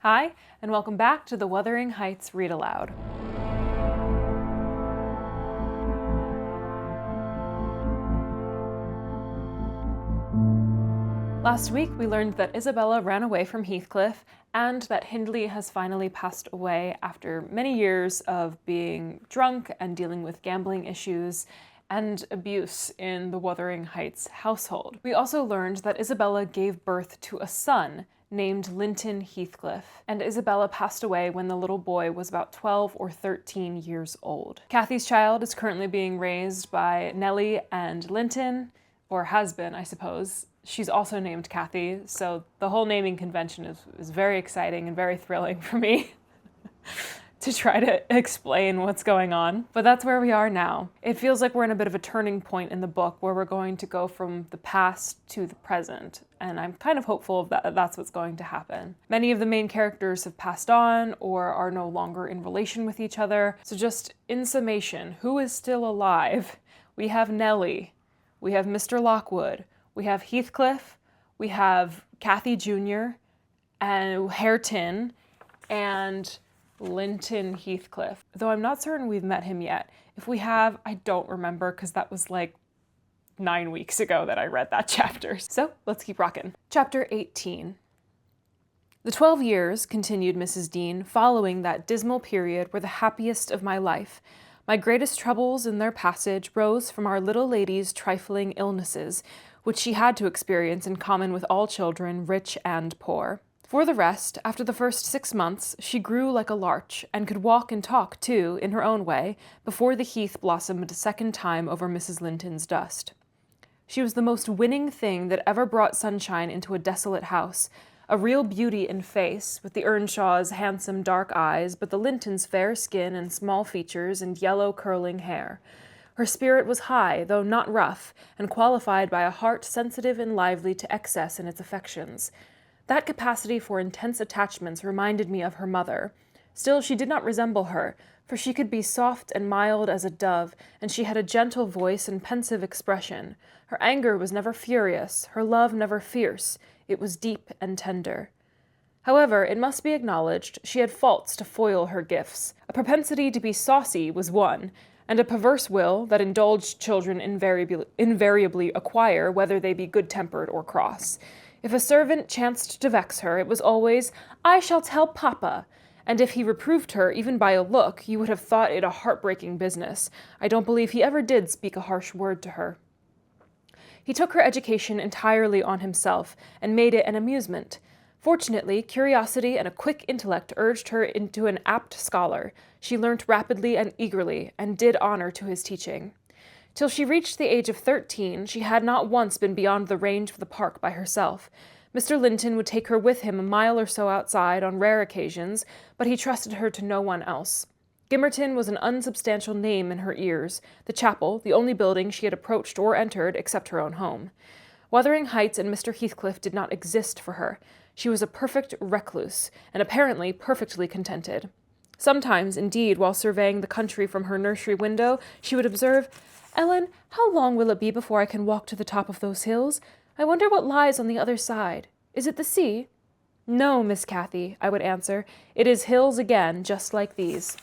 Hi, and welcome back to the Wuthering Heights Read Aloud. Last week, we learned that Isabella ran away from Heathcliff and that Hindley has finally passed away after many years of being drunk and dealing with gambling issues and abuse in the Wuthering Heights household. We also learned that Isabella gave birth to a son named Linton Heathcliff, and Isabella passed away when the little boy was about 12 or 13 years old. Cathy's child is currently being raised by Nellie and Linton, or has been, I suppose. She's also named Cathy, so the whole naming convention is very exciting and very thrilling for me to try to explain what's going on. But that's where we are now. It feels like we're in a bit of a turning point in the book where we're going to go from the past to the present, and I'm kind of hopeful that that's what's going to happen. Many of the main characters have passed on or are no longer in relation with each other, so just in summation, who is still alive? We have Nellie, we have Mr. Lockwood, we have Heathcliff, we have Cathy Jr, and Hareton, and Linton Heathcliff, though I'm not certain we've met him yet. If we have, I don't remember because that was like 9 weeks ago that I read that chapter. So let's keep rocking. Chapter 18. The 12 years, continued Mrs. Dean, following that dismal period were the happiest of my life. My greatest troubles in their passage rose from our little lady's trifling illnesses, which she had to experience in common with all children, rich and poor. For the rest, after the first 6 months, she grew like a larch, and could walk and talk, too, in her own way, before the heath blossomed a second time over Mrs. Linton's dust. She was the most winning thing that ever brought sunshine into a desolate house, a real beauty in face, with the Earnshaw's handsome dark eyes, but the Lintons' fair skin and small features and yellow curling hair. Her spirit was high, though not rough, and qualified by a heart sensitive and lively to excess in its affections. That capacity for intense attachments reminded me of her mother. Still, she did not resemble her, for she could be soft and mild as a dove, and she had a gentle voice and pensive expression. Her anger was never furious, her love never fierce. It was deep and tender. However, it must be acknowledged, she had faults to foil her gifts. A propensity to be saucy was one, and a perverse will that indulged children invariably acquire, whether they be good-tempered or cross. If a servant chanced to vex her, it was always, "I shall tell Papa," and if he reproved her, even by a look, you would have thought it a heartbreaking business. I don't believe he ever did speak a harsh word to her. He took her education entirely on himself, and made it an amusement. Fortunately, curiosity and a quick intellect urged her into an apt scholar. She learnt rapidly and eagerly, and did honor to his teaching. Till she reached the age of 13, she had not once been beyond the range of the park by herself. Mr. Linton would take her with him a mile or so outside on rare occasions, but he trusted her to no one else. Gimmerton was an unsubstantial name in her ears, the chapel, the only building she had approached or entered except her own home. Wuthering Heights and Mr. Heathcliff did not exist for her. She was a perfect recluse, and apparently perfectly contented. Sometimes, indeed, while surveying the country from her nursery window, she would observe, "Ellen, how long will it be before I can walk to the top of those hills? I wonder what lies on the other side. Is it the sea?" "No, Miss Cathy," I would answer. "It is hills again, just like these."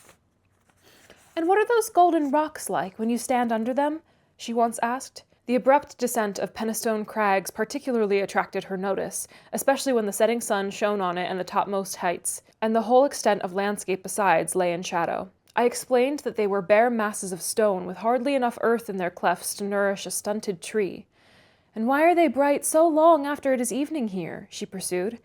"And what are those golden rocks like when you stand under them?" she once asked. The abrupt descent of Penistone Crags particularly attracted her notice, especially when the setting sun shone on it and the topmost heights, and the whole extent of landscape besides lay in shadow. I explained that they were bare masses of stone with hardly enough earth in their clefts to nourish a stunted tree. "And why are they bright so long after it is evening here?" she pursued.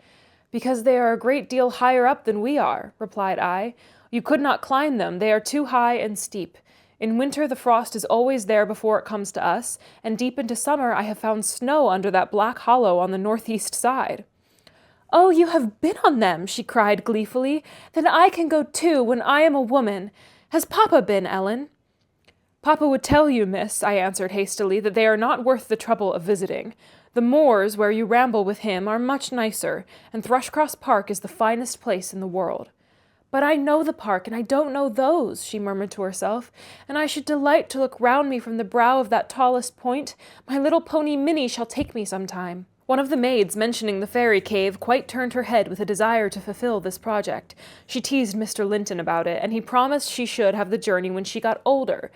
"Because they are a great deal higher up than we are," replied I. "You could not climb them, they are too high and steep. In winter the frost is always there before it comes to us, and deep into summer I have found snow under that black hollow on the northeast side." "Oh, you have been on them!" she cried gleefully. "Then I can go too, when I am a woman. Has Papa been, Ellen?" "Papa would tell you, miss," I answered hastily, "that they are not worth the trouble of visiting. The moors where you ramble with him are much nicer, and Thrushcross Park is the finest place in the world." "But I know the park, and I don't know those," she murmured to herself, "and I should delight to look round me from the brow of that tallest point. My little pony Minnie shall take me some time." One of the maids mentioning the fairy cave quite turned her head with a desire to fulfill this project. She teased Mr. Linton about it, and he promised she should have the journey when she got older.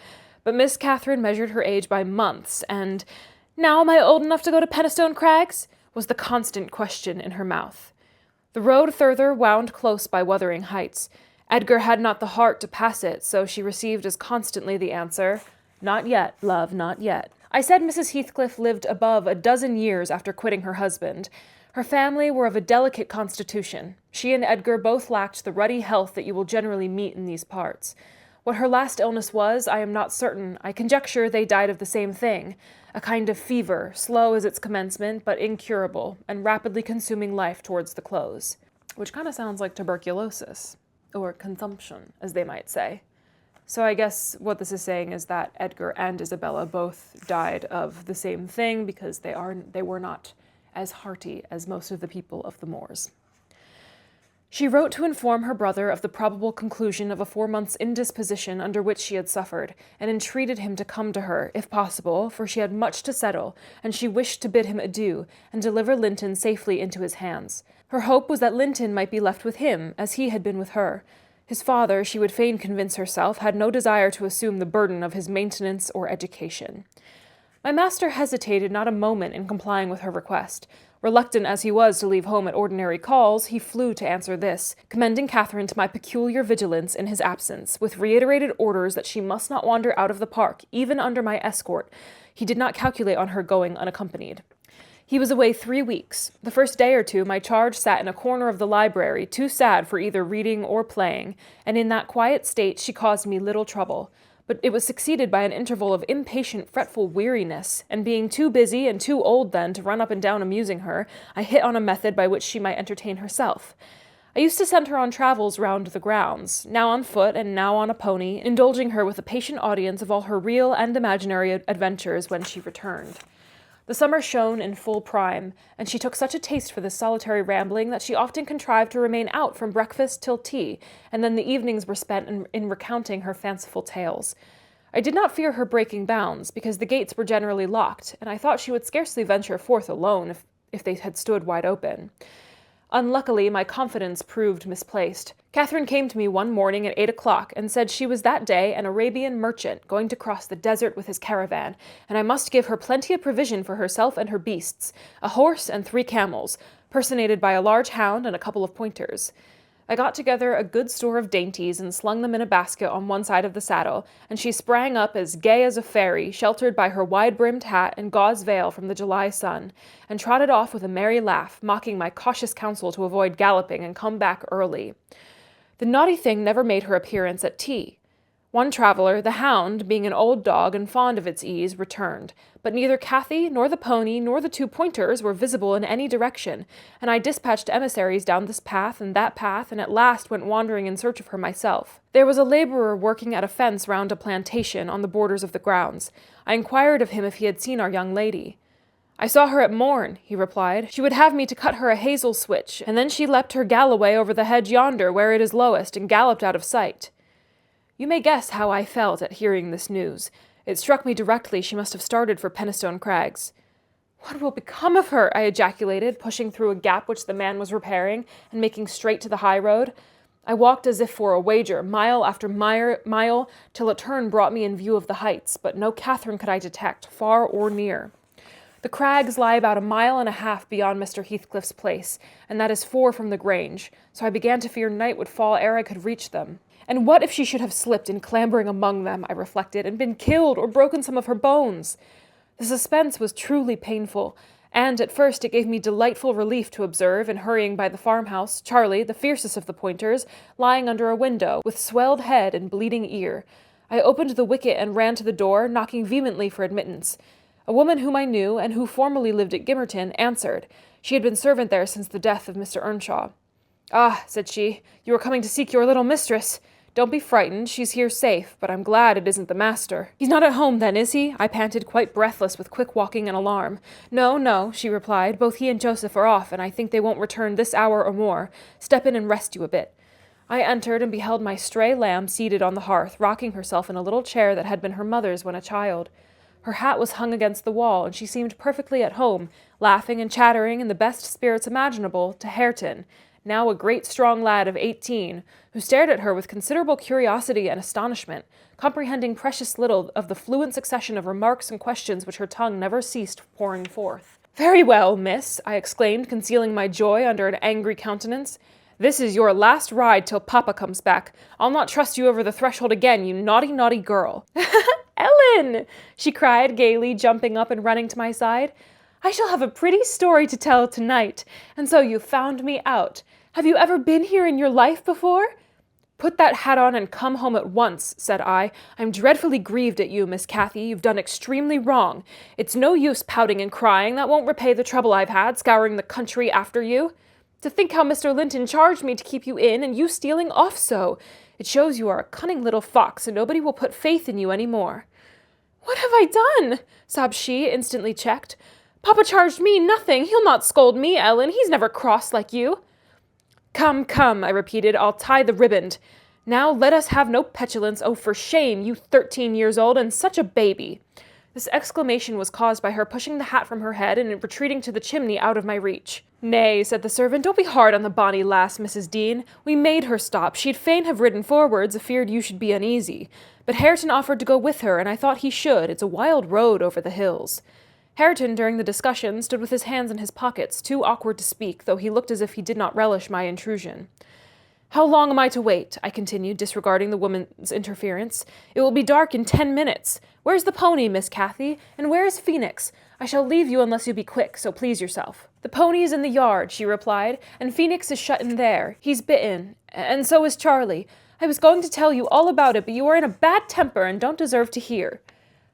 But Miss Catherine measured her age by months, and "Now am I old enough to go to Penistone Crags?" was the constant question in her mouth. The road thither wound close by Wuthering Heights. Edgar had not the heart to pass it, so she received as constantly the answer, "Not yet, love, not yet." I said Mrs. Heathcliff lived above a dozen years after quitting her husband. Her family were of a delicate constitution. She and Edgar both lacked the ruddy health that you will generally meet in these parts. What her last illness was, I am not certain. I conjecture they died of the same thing, a kind of fever, slow as its commencement, but incurable, and rapidly consuming life towards the close. Which kind of sounds like tuberculosis, or consumption, as they might say. So I guess what this is saying is that Edgar and Isabella both died of the same thing because they were not as hearty as most of the people of the moors. She wrote to inform her brother of the probable conclusion of a 4 months' indisposition under which she had suffered, and entreated him to come to her, if possible, for she had much to settle, and she wished to bid him adieu, and deliver Linton safely into his hands. Her hope was that Linton might be left with him, as he had been with her. His father, she would fain convince herself, had no desire to assume the burden of his maintenance or education. My master hesitated not a moment in complying with her request. Reluctant as he was to leave home at ordinary calls, he flew to answer this, commending Catherine to my peculiar vigilance in his absence, with reiterated orders that she must not wander out of the park, even under my escort. He did not calculate on her going unaccompanied. He was away 3 weeks. The first day or two my charge sat in a corner of the library, too sad for either reading or playing, and in that quiet state she caused me little trouble. But it was succeeded by an interval of impatient, fretful weariness, and being too busy and too old then to run up and down amusing her, I hit on a method by which she might entertain herself. I used to send her on travels round the grounds, now on foot and now on a pony, indulging her with a patient audience of all her real and imaginary adventures when she returned. The summer shone in full prime, and she took such a taste for this solitary rambling that she often contrived to remain out from breakfast till tea, and then the evenings were spent in recounting her fanciful tales. I did not fear her breaking bounds, because the gates were generally locked, and I thought she would scarcely venture forth alone if they had stood wide open. Unluckily, my confidence proved misplaced. Catherine came to me one morning at 8 o'clock and said she was that day an Arabian merchant going to cross the desert with his caravan, and I must give her plenty of provision for herself and her beasts, a horse and 3 camels, personated by a large hound and a couple of pointers. I got together a good store of dainties and slung them in a basket on one side of the saddle, and she sprang up as gay as a fairy, sheltered by her wide-brimmed hat and gauze veil from the July sun, and trotted off with a merry laugh, mocking my cautious counsel to avoid galloping and come back early. The naughty thing never made her appearance at tea. One traveller, the hound, being an old dog and fond of its ease, returned, but neither Cathy, nor the pony, nor the 2 pointers were visible in any direction, and I dispatched emissaries down this path, and at last went wandering in search of her myself. There was a labourer working at a fence round a plantation on the borders of the grounds. I inquired of him if he had seen our young lady. "I saw her at morn," he replied. "She would have me to cut her a hazel switch, and then she leapt her galloway over the hedge yonder, where it is lowest, and galloped out of sight." You may guess how I felt at hearing this news. It struck me directly she must have started for Penistone Crags. "What will become of her?" I ejaculated, pushing through a gap which the man was repairing, and making straight to the high road. I walked as if for a wager, mile after mile, till a turn brought me in view of the heights, but no Catherine could I detect, far or near. The crags lie about 1.5 miles beyond Mr. Heathcliff's place, and that is 4 from the Grange, so I began to fear night would fall ere I could reach them. And what if she should have slipped in clambering among them, I reflected, and been killed or broken some of her bones? The suspense was truly painful, and at first it gave me delightful relief to observe, in hurrying by the farmhouse, Charlie, the fiercest of the pointers, lying under a window, with swelled head and bleeding ear. I opened the wicket and ran to the door, knocking vehemently for admittance. A woman whom I knew, and who formerly lived at Gimmerton, answered. She had been servant there since the death of Mr. Earnshaw. "Ah," said she, "you are coming to seek your little mistress. Don't be frightened, she's here safe, but I'm glad it isn't the master." "He's not at home, then, is he?" I panted, quite breathless with quick walking and alarm. "No, no," she replied. "Both he and Joseph are off, and I think they won't return this hour or more. Step in and rest you a bit." I entered and beheld my stray lamb seated on the hearth, rocking herself in a little chair that had been her mother's when a child. Her hat was hung against the wall, and she seemed perfectly at home, laughing and chattering in the best spirits imaginable to Hareton, now a great strong lad of 18, who stared at her with considerable curiosity and astonishment, comprehending precious little of the fluent succession of remarks and questions which her tongue never ceased pouring forth. "Very well, miss," I exclaimed, concealing my joy under an angry countenance. "This is your last ride till Papa comes back. I'll not trust you over the threshold again, you naughty, naughty girl." "Ellen!" she cried gaily, jumping up and running to my side. "I shall have a pretty story to tell tonight. And so you found me out. Have you ever been here in your life before?" "Put that hat on and come home at once," said I. "I'm dreadfully grieved at you, Miss Cathy. You've done extremely wrong. It's no use pouting and crying. That won't repay the trouble I've had scouring the country after you. To think how Mr. Linton charged me to keep you in, and you stealing off so. It shows you are a cunning little fox, and nobody will put faith in you any more." "What have I done?" sobbed she, instantly checked. "Papa charged me nothing. He'll not scold me, Ellen. He's never cross like you." "Come, come," I repeated, "I'll tie the riband. Now let us have no petulance. Oh, for shame, you 13 years old, and such a baby." This exclamation was caused by her pushing the hat from her head and retreating to the chimney out of my reach. "Nay," said the servant, "don't be hard on the bonny lass, Mrs. Dean. We made her stop. She'd fain have ridden forwards, afeard you should be uneasy. But Hareton offered to go with her, and I thought he should. It's a wild road over the hills." Hareton, during the discussion, stood with his hands in his pockets, too awkward to speak, though he looked as if he did not relish my intrusion. "How long am I to wait?" I continued, disregarding the woman's interference. "It will be dark in 10 minutes. Where's the pony, Miss Cathy? And where is Phoenix? I shall leave you unless you be quick, so please yourself." "The pony is in the yard," she replied, "and Phoenix is shut in there. He's bitten, and so is Charlie. I was going to tell you all about it, but you are in a bad temper and don't deserve to hear."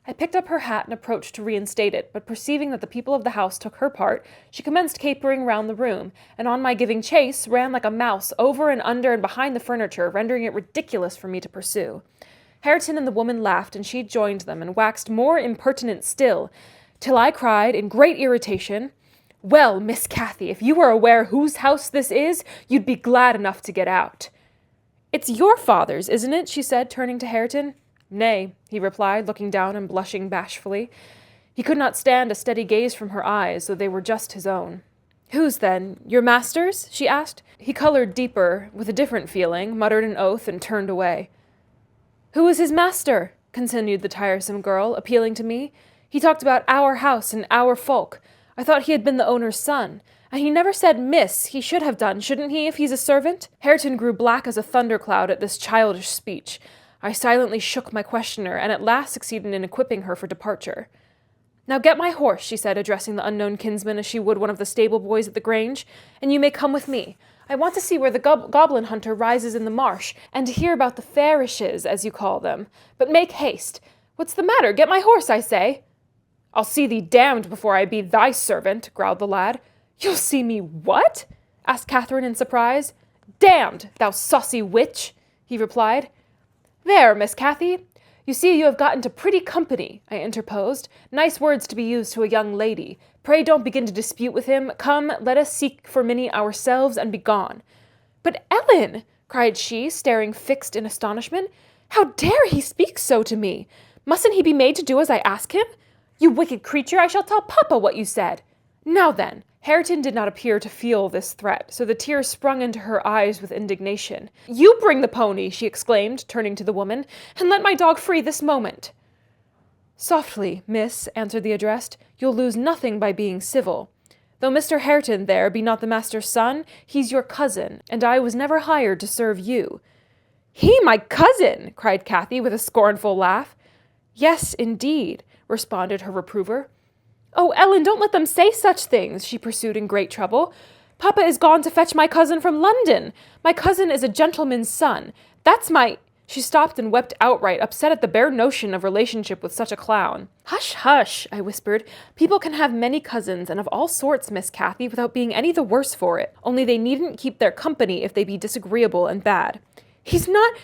I picked up her hat and approached to reinstate it, but perceiving that the people of the house took her part, she commenced capering round the room, and on my giving chase, ran like a mouse over and under and behind the furniture, rendering it ridiculous for me to pursue. Hareton and the woman laughed, and she joined them, and waxed more impertinent still, till I cried, in great irritation, "Well, Miss Cathy, if you were aware whose house this is, you'd be glad enough to get out." "It's your father's, isn't it?" she said, turning to Hareton. "Nay," he replied, looking down and blushing bashfully. He could not stand a steady gaze from her eyes, though they were just his own. "Whose, then? Your master's?" she asked. He coloured deeper, with a different feeling, muttered an oath, and turned away. "Who is his master?" continued the tiresome girl, appealing to me. "He talked about our house and our folk. I thought he had been the owner's son. And he never said miss. He should have done, shouldn't he, if he's a servant?" Hareton grew black as a thundercloud at this childish speech. I silently shook my questioner, and at last succeeded in equipping her for departure. "Now get my horse," she said, addressing the unknown kinsman as she would one of the stable boys at the Grange, "and you may come with me. I want to see where the goblin hunter rises in the marsh, and to hear about the fairishes, as you call them. But make haste. What's the matter? Get my horse, I say." "I'll see thee damned before I be thy servant," growled the lad. "You'll see me what?" asked Catherine in surprise. "Damned, thou saucy witch," he replied. "There, Miss Cathy. You see you have got into pretty company," I interposed. "Nice words to be used to a young lady. Pray don't begin to dispute with him. Come, let us seek for Minnie ourselves and be gone." "But Ellen," cried she, staring fixed in astonishment, "how dare he speak so to me? Mustn't he be made to do as I ask him? You wicked creature, I shall tell Papa what you said. Now then." Hareton did not appear to feel this threat, so the tears sprung into her eyes with indignation. "You bring the pony," she exclaimed, turning to the woman, "and let my dog free this moment." "Softly, miss," answered the addressed. "You'll lose nothing by being civil. Though Mr. Hareton there be not the master's son, he's your cousin, and I was never hired to serve you." "He my cousin!" cried Cathy with a scornful laugh. "Yes, indeed," responded her reprover. "Oh, Ellen, don't let them say such things," she pursued in great trouble. "Papa is gone to fetch my cousin from London. My cousin is a gentleman's son. That's my—" She stopped and wept outright, upset at the bare notion of relationship with such a clown. "Hush, hush," I whispered. "People can have many cousins, and of all sorts, Miss Cathy, without being any the worse for it. Only they needn't keep their company if they be disagreeable and bad." He's not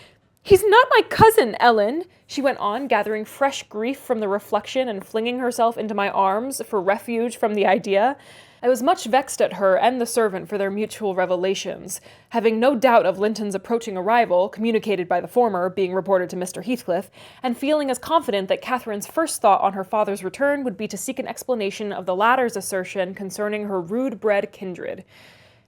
my cousin, Ellen," she went on, gathering fresh grief from the reflection and flinging herself into my arms for refuge from the idea. I was much vexed at her and the servant for their mutual revelations, having no doubt of Linton's approaching arrival, communicated by the former, being reported to Mr. Heathcliff, and feeling as confident that Catherine's first thought on her father's return would be to seek an explanation of the latter's assertion concerning her rude-bred kindred.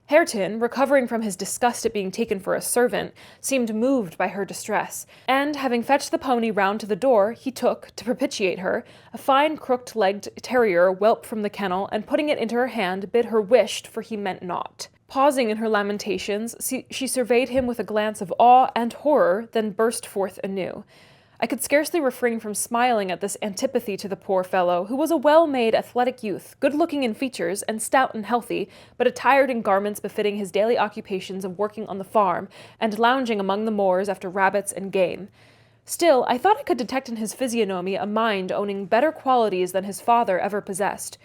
Hareton, recovering from his disgust at being taken for a servant, seemed moved by her distress, and, having fetched the pony round to the door, he took, to propitiate her, a fine crooked-legged terrier whelp from the kennel, and putting it into her hand, bid her wished, for he meant naught. Pausing in her lamentations, she surveyed him with a glance of awe and horror, then burst forth anew. I could scarcely refrain from smiling at this antipathy to the poor fellow, who was a well-made, athletic youth, good-looking in features, and stout and healthy, but attired in garments befitting his daily occupations of working on the farm, and lounging among the moors after rabbits and game. Still, I thought I could detect in his physiognomy a mind owning better qualities than his father ever possessed.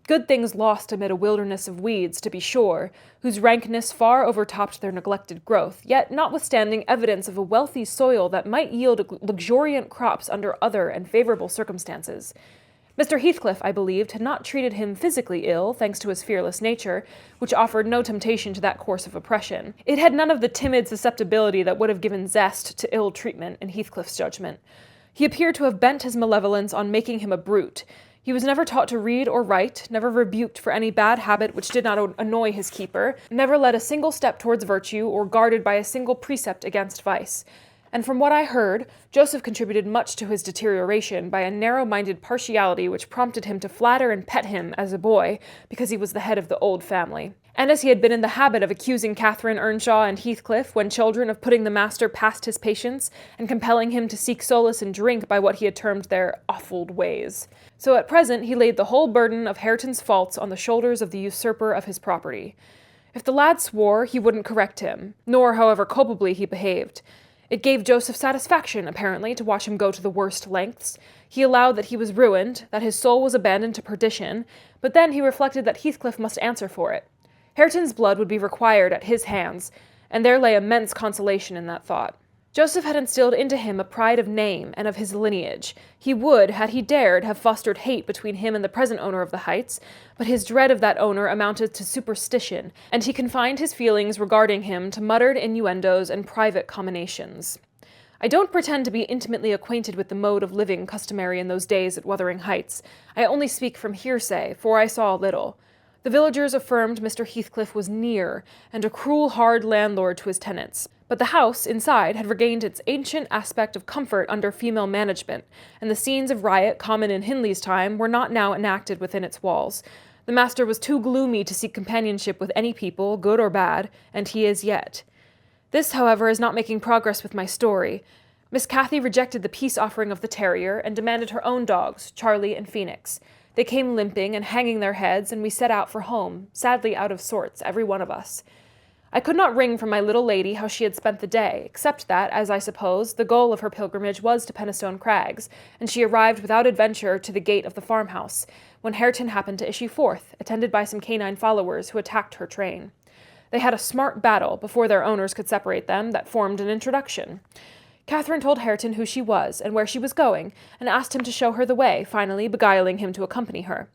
Good things lost amid a wilderness of weeds, to be sure, whose rankness far overtopped their neglected growth, yet notwithstanding evidence of a wealthy soil that might yield luxuriant crops under other and favourable circumstances. Mr. Heathcliff, I believed, had not treated him physically ill, thanks to his fearless nature, which offered no temptation to that course of oppression. It had none of the timid susceptibility that would have given zest to ill treatment, in Heathcliff's judgment. He appeared to have bent his malevolence on making him a brute. He was never taught to read or write, never rebuked for any bad habit which did not annoy his keeper, never led a single step towards virtue, or guarded by a single precept against vice. And from what I heard, Joseph contributed much to his deterioration by a narrow-minded partiality which prompted him to flatter and pet him as a boy, because he was the head of the old family. And as he had been in the habit of accusing Catherine Earnshaw and Heathcliff, when children, of putting the master past his patience, and compelling him to seek solace in drink by what he had termed their offald ways. So at present he laid the whole burden of Hareton's faults on the shoulders of the usurper of his property. If the lad swore, he wouldn't correct him, nor however culpably he behaved. It gave Joseph satisfaction, apparently, to watch him go to the worst lengths. He allowed that he was ruined, that his soul was abandoned to perdition, but then he reflected that Heathcliff must answer for it. Hareton's blood would be required at his hands, and there lay immense consolation in that thought. Joseph had instilled into him a pride of name and of his lineage. He would, had he dared, have fostered hate between him and the present owner of the heights, but his dread of that owner amounted to superstition, and he confined his feelings regarding him to muttered innuendos and private comminations. I don't pretend to be intimately acquainted with the mode of living customary in those days at Wuthering Heights. I only speak from hearsay, for I saw little. The villagers affirmed Mr. Heathcliff was near, and a cruel, hard landlord to his tenants. But the house, inside, had regained its ancient aspect of comfort under female management, and the scenes of riot common in Hindley's time were not now enacted within its walls. The master was too gloomy to seek companionship with any people, good or bad, and he is yet. This, however, is not making progress with my story. Miss Cathy rejected the peace offering of the terrier, and demanded her own dogs, Charlie and Phoenix. They came limping and hanging their heads, and we set out for home, sadly out of sorts, every one of us. I could not wring from my little lady how she had spent the day, except that, as I suppose, the goal of her pilgrimage was to Penistone Crags, and she arrived without adventure to the gate of the farmhouse, when Hareton happened to issue forth, attended by some canine followers who attacked her train. They had a smart battle, before their owners could separate them, that formed an introduction. Catherine told Hareton who she was, and where she was going, and asked him to show her the way, finally beguiling him to accompany her.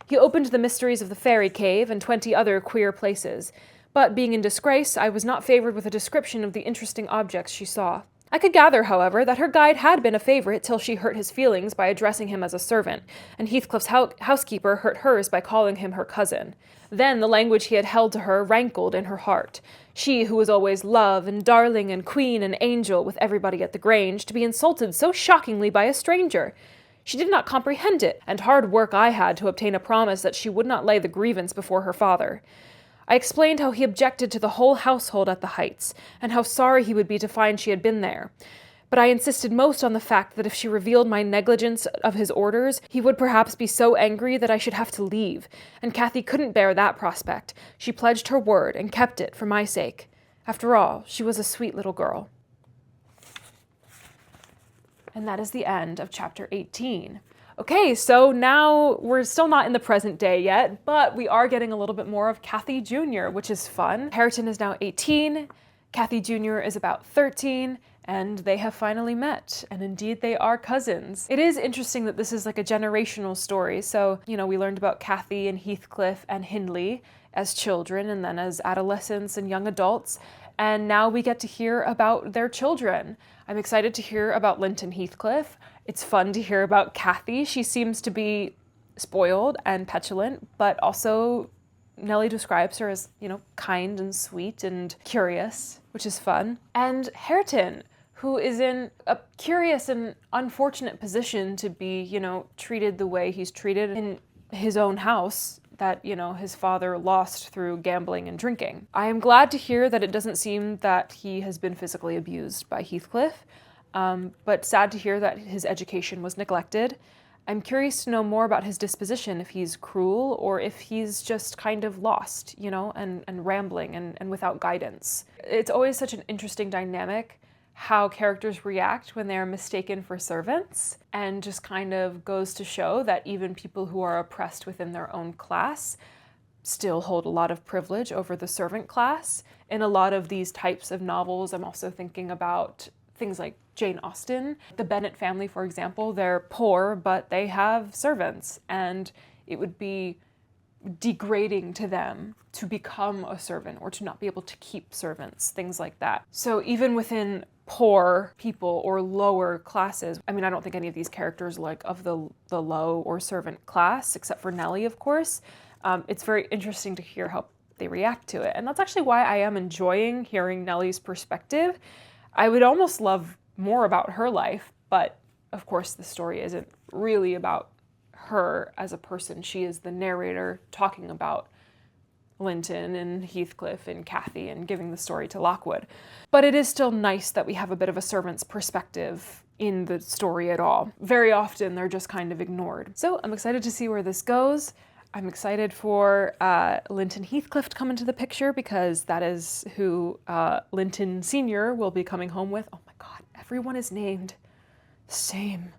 He opened the mysteries of the fairy cave and 20 other queer places, but, being in disgrace, I was not favoured with a description of the interesting objects she saw. I could gather, however, that her guide had been a favourite till she hurt his feelings by addressing him as a servant, and Heathcliff's housekeeper hurt hers by calling him her cousin. Then the language he had held to her rankled in her heart. She, who was always love and darling and queen and angel with everybody at the Grange, to be insulted so shockingly by a stranger. She did not comprehend it, and hard work I had to obtain a promise that she would not lay the grievance before her father. I explained how he objected to the whole household at the Heights, and how sorry he would be to find she had been there. But I insisted most on the fact that if she revealed my negligence of his orders, he would perhaps be so angry that I should have to leave, and Cathy couldn't bear that prospect. She pledged her word, and kept it, for my sake. After all, she was a sweet little girl. And that is the end of chapter 18. Okay, so now we're still not in the present day yet, but we are getting a little bit more of Cathy Jr., which is fun. Hareton is now 18, Cathy Jr. is about 13, and they have finally met, and indeed they are cousins. It is interesting that this is like a generational story. So, you know, we learned about Cathy and Heathcliff and Hindley as children and then as adolescents and young adults, and now we get to hear about their children. I'm excited to hear about Linton Heathcliff. It's fun to hear about Cathy. She seems to be spoiled and petulant, but also Nellie describes her as, you know, kind and sweet and curious, which is fun. And Hareton, who is in a curious and unfortunate position to be, you know, treated the way he's treated in his own house that, you know, his father lost through gambling and drinking. I am glad to hear that it doesn't seem that he has been physically abused by Heathcliff, but sad to hear that his education was neglected. I'm curious to know more about his disposition, if he's cruel or if he's just kind of lost, you know, and rambling and without guidance. It's always such an interesting dynamic how characters react when they're mistaken for servants, and just kind of goes to show that even people who are oppressed within their own class still hold a lot of privilege over the servant class. In a lot of these types of novels, I'm also thinking about things like Jane Austen. The Bennet family, for example, they're poor, but they have servants, and it would be degrading to them to become a servant or to not be able to keep servants, things like that. So even within poor people or lower classes, I mean, I don't think any of these characters like of the low or servant class, except for Nellie, of course. It's very interesting to hear how they react to it. And that's actually why I am enjoying hearing Nellie's perspective. I would almost love more about her life, but of course the story isn't really about her as a person. She is the narrator talking about Linton and Heathcliff and Cathy and giving the story to Lockwood. But it is still nice that we have a bit of a servant's perspective in the story at all. Very often they're just kind of ignored. So I'm excited to see where this goes. I'm excited for Linton Heathcliff to come into the picture because that is who Linton Sr. will be coming home with. Oh my God, everyone is named the same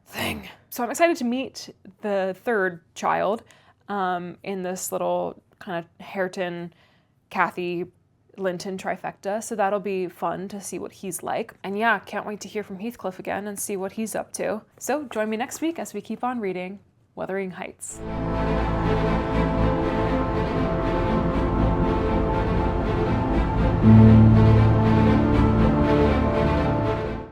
thing. So I'm excited to meet the third child in this little kind of Hareton, Cathy, Linton trifecta. So that'll be fun to see what he's like. And yeah, can't wait to hear from Heathcliff again and see what he's up to. So join me next week as we keep on reading Wuthering Heights. Thank you.